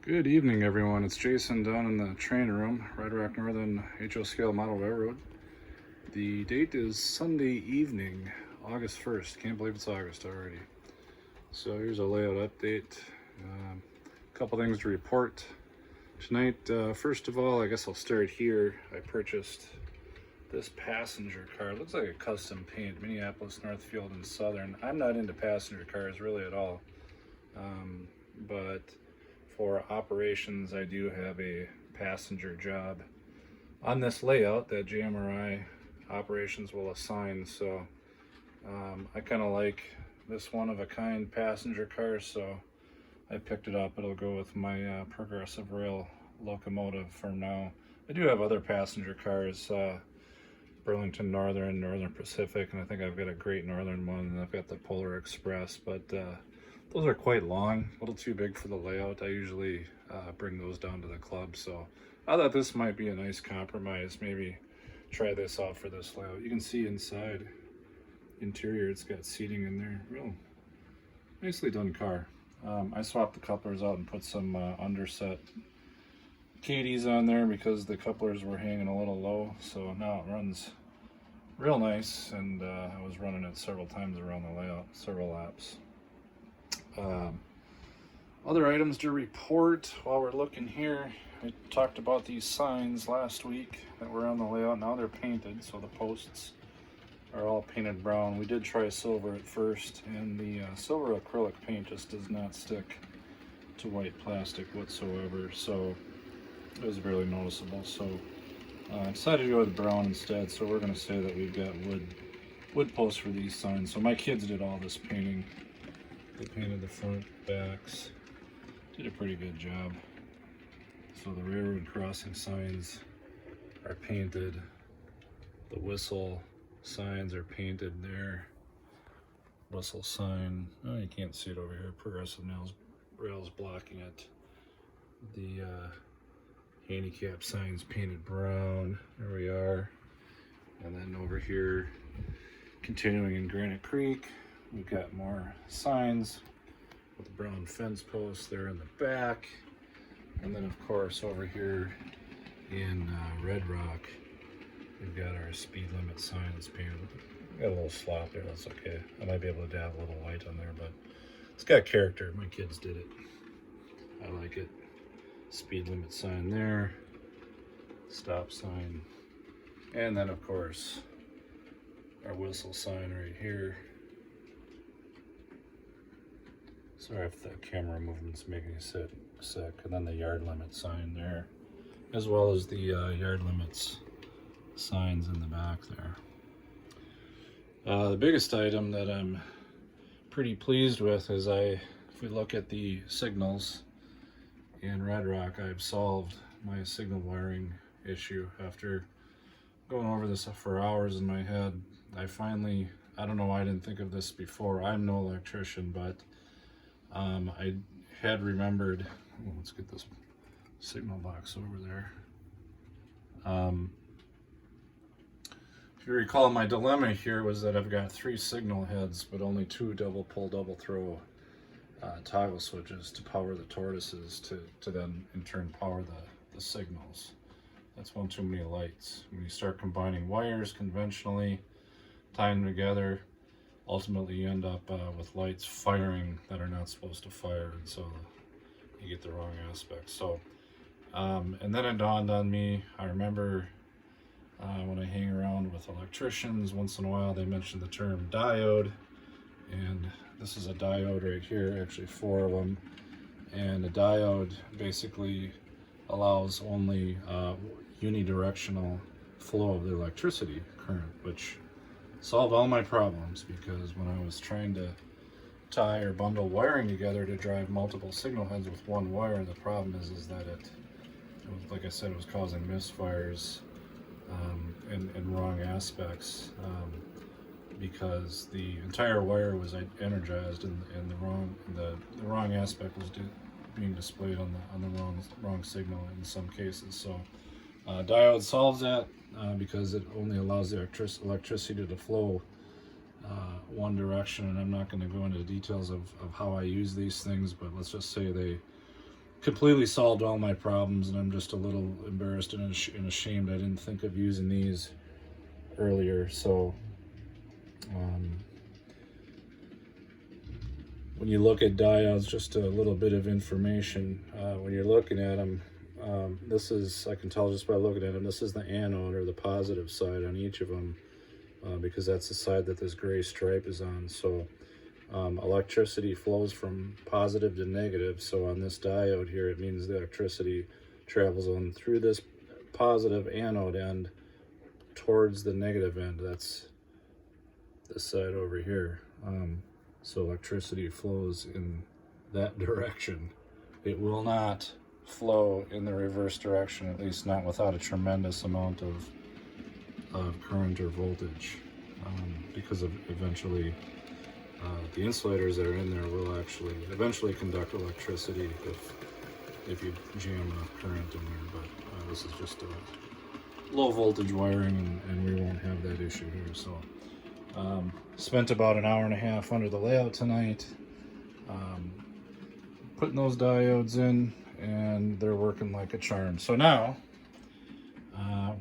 Good evening, everyone. It's Jason down in the training room, Red Rock Northern HO Scale Model Railroad. The date is Sunday evening, August 1st. Can't believe it's August already. So here's a layout update. A couple things to report tonight. First of all, I guess I'll start here. I purchased this passenger car. It looks like a custom paint, Minneapolis, Northfield, and Southern. I'm not into passenger cars really at all, but for operations, I do have a passenger job on this layout that JMRI operations will assign. So I kind of like this one-of-a-kind passenger car, so I picked it up. It'll go with my Progressive Rail locomotive for now. I do have other passenger cars, Burlington Northern, Northern Pacific, and I think I've got a Great Northern one, and I've got the Polar Express, but those are quite long, a little too big for the layout. I usually bring those down to the club, so I thought this might be a nice compromise. Maybe try this out for this layout. You can see inside, interior, it's got seating in there. Real nicely done car. I swapped the couplers out and put some underset Katie's on there because the couplers were hanging a little low, so now it runs real nice, and I was running it several times around the layout, several laps. Other items to report while we're looking here. I talked about these signs last week that were on the layout. Now they're painted, so the posts are all painted brown. We did try silver at first, and the silver acrylic paint just does not stick to white plastic whatsoever, so it was barely noticeable. So I decided to go with brown instead, so we're going to say that we've got wood posts for these signs. So my kids did all this painting. They painted the front, backs, did a pretty good job. So the railroad crossing signs are painted. The whistle signs are painted there. Whistle sign, oh, you can't see it over here. Progressive rails blocking it. The handicap signs painted brown. There we are. And then over here, continuing in Granite Creek, we've got more signs with the brown fence posts there in the back. And then of course over here in Red Rock, we've got our speed limit sign that's painted. Got a little slop there, that's okay. I might be able to dab a little white on there, but it's got character. My kids did it. I like it. Speed limit sign there. Stop sign. And then of course, our whistle sign right here. Sorry if the camera movement's making you sick. And then the yard limit sign there, as well as the yard limits signs in the back there. The biggest item that I'm pretty pleased with is if we look at the signals in Red Rock, I've solved my signal wiring issue. After going over this for hours in my head, I don't know why I didn't think of this before. I'm no electrician, but I had remembered, let's get this signal box over there. If you recall, my dilemma here was that I've got 3 signal heads, but only 2 double pull, double throw toggle switches to power the tortoises to then in turn power the signals. That's one too many lights. When you start combining wires conventionally, tying them together, ultimately you end up with lights firing that are not supposed to fire, and so you get the wrong aspect. So and then it dawned on me, I remember when I hang around with electricians, once in a while they mention the term diode, and this is a diode right here, actually 4 of them. And a diode basically allows only unidirectional flow of the electricity current, which solved all my problems, because when I was trying to tie or bundle wiring together to drive multiple signal heads with one wire, the problem is that it was, like I said, it was causing misfires and wrong aspects, because the entire wire was energized and the wrong aspect was being displayed on the wrong signal in some cases. So diode solves that because it only allows the electricity to flow one direction, and I'm not going to go into the details of how I use these things, but let's just say they completely solved all my problems, and I'm just a little embarrassed and ashamed I didn't think of using these earlier. So when you look at diodes, just a little bit of information. When you're looking at them, this is, I can tell just by looking at them, this is the anode, or the positive side on each of them, because that's the side that this gray stripe is on. So electricity flows from positive to negative. So on this diode here, it means the electricity travels on through this positive anode end towards the negative end. That's this side over here. So electricity flows in that direction. It will not flow in the reverse direction, at least not without a tremendous amount of current or voltage, because of eventually the insulators that are in there will actually eventually conduct electricity if you jam enough current in there. But this is just a low voltage wiring, and we won't have that issue here. So spent about an hour and a half under the layout tonight, putting those diodes in, and they're working like a charm. So now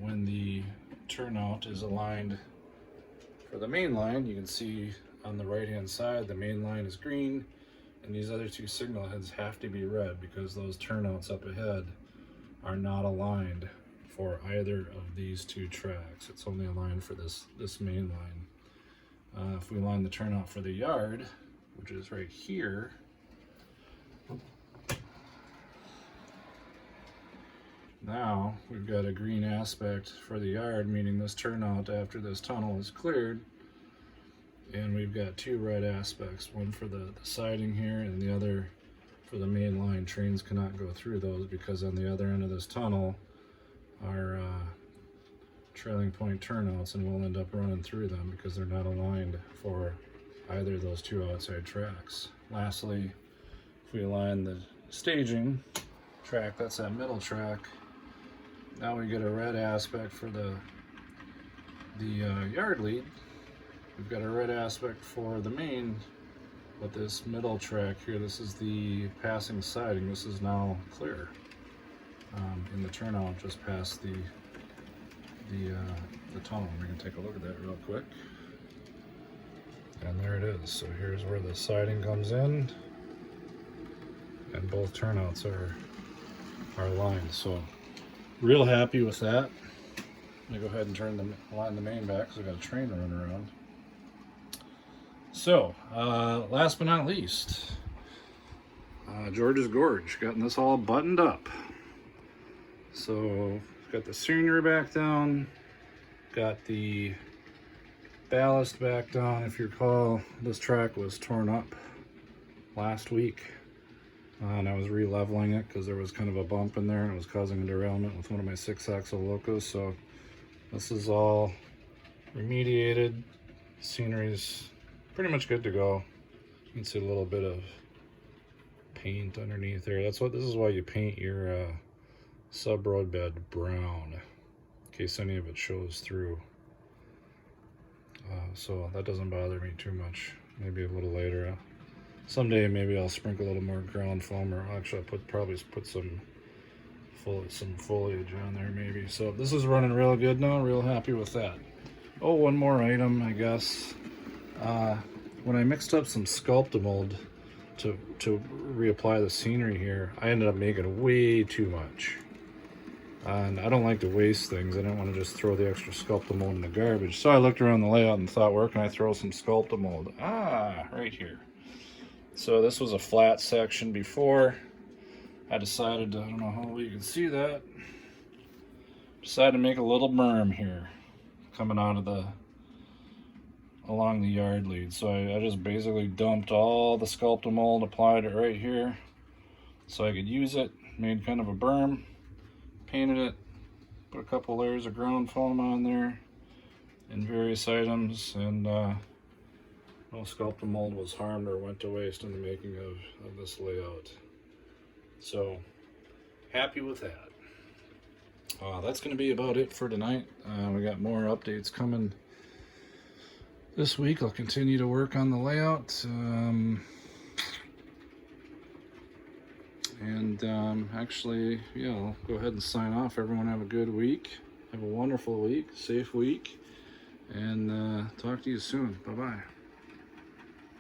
when the turnout is aligned for the main line, you can see on the right hand side the main line is green, and these other two signal heads have to be red because those turnouts up ahead are not aligned for either of these two tracks. It's only aligned for this main line. If we line the turnout for the yard, which is right here, now we've got a green aspect for the yard, meaning this turnout after this tunnel is cleared, and we've got two red aspects, one for the siding here and the other for the main line. Trains cannot go through those because on the other end of this tunnel are trailing point turnouts, and we'll end up running through them because they're not aligned for either of those two outside tracks. Lastly, if we align the staging track, that's that middle track, now we get a red aspect for the yard lead. We've got a red aspect for the main, but this middle track here, this is the passing siding. This is now clear in the turnout just past the tunnel. We can take a look at that real quick. And there it is. So here's where the siding comes in, and both turnouts are aligned. So real happy with that. Let me go ahead and line the main back because I got a train running around. So last but not least, George's Gorge, gotten this all buttoned up. So got the scenery back down, got the ballast back down. If you recall, this track was torn up last week, and I was re-leveling it because there was kind of a bump in there and it was causing a derailment with one of my 6-axle locos. So this is all remediated. Scenery's pretty much good to go. You can see a little bit of paint underneath there. This is why you paint your sub-road bed brown, in case any of it shows through. So that doesn't bother me too much. Maybe a little later. Someday maybe I'll sprinkle a little more ground foam, or actually I'll probably put some foliage on there maybe. So this is running real good now, real happy with that. Oh, one more item, I guess. When I mixed up some Sculptamold to reapply the scenery here, I ended up making way too much. And I don't like to waste things. I didn't want to just throw the extra Sculptamold in the garbage. So I looked around the layout and thought, where can I throw some Sculptamold? Right here. So this was a flat section before. I decided, I don't know how well you can see that, decided to make a little berm here coming out of along the yard lead. So I just basically dumped all the Sculptamold, applied it right here so I could use it, made kind of a berm, painted it, put a couple layers of ground foam on there in various items, and no Sculptamold was harmed or went to waste in the making of this layout. So happy with that. That's going to be about it for tonight. We got more updates coming this week. I'll continue to work on the layout. And actually, yeah, I'll go ahead and sign off. Everyone have a good week. Have a wonderful week, safe week, and talk to you soon. Bye-bye.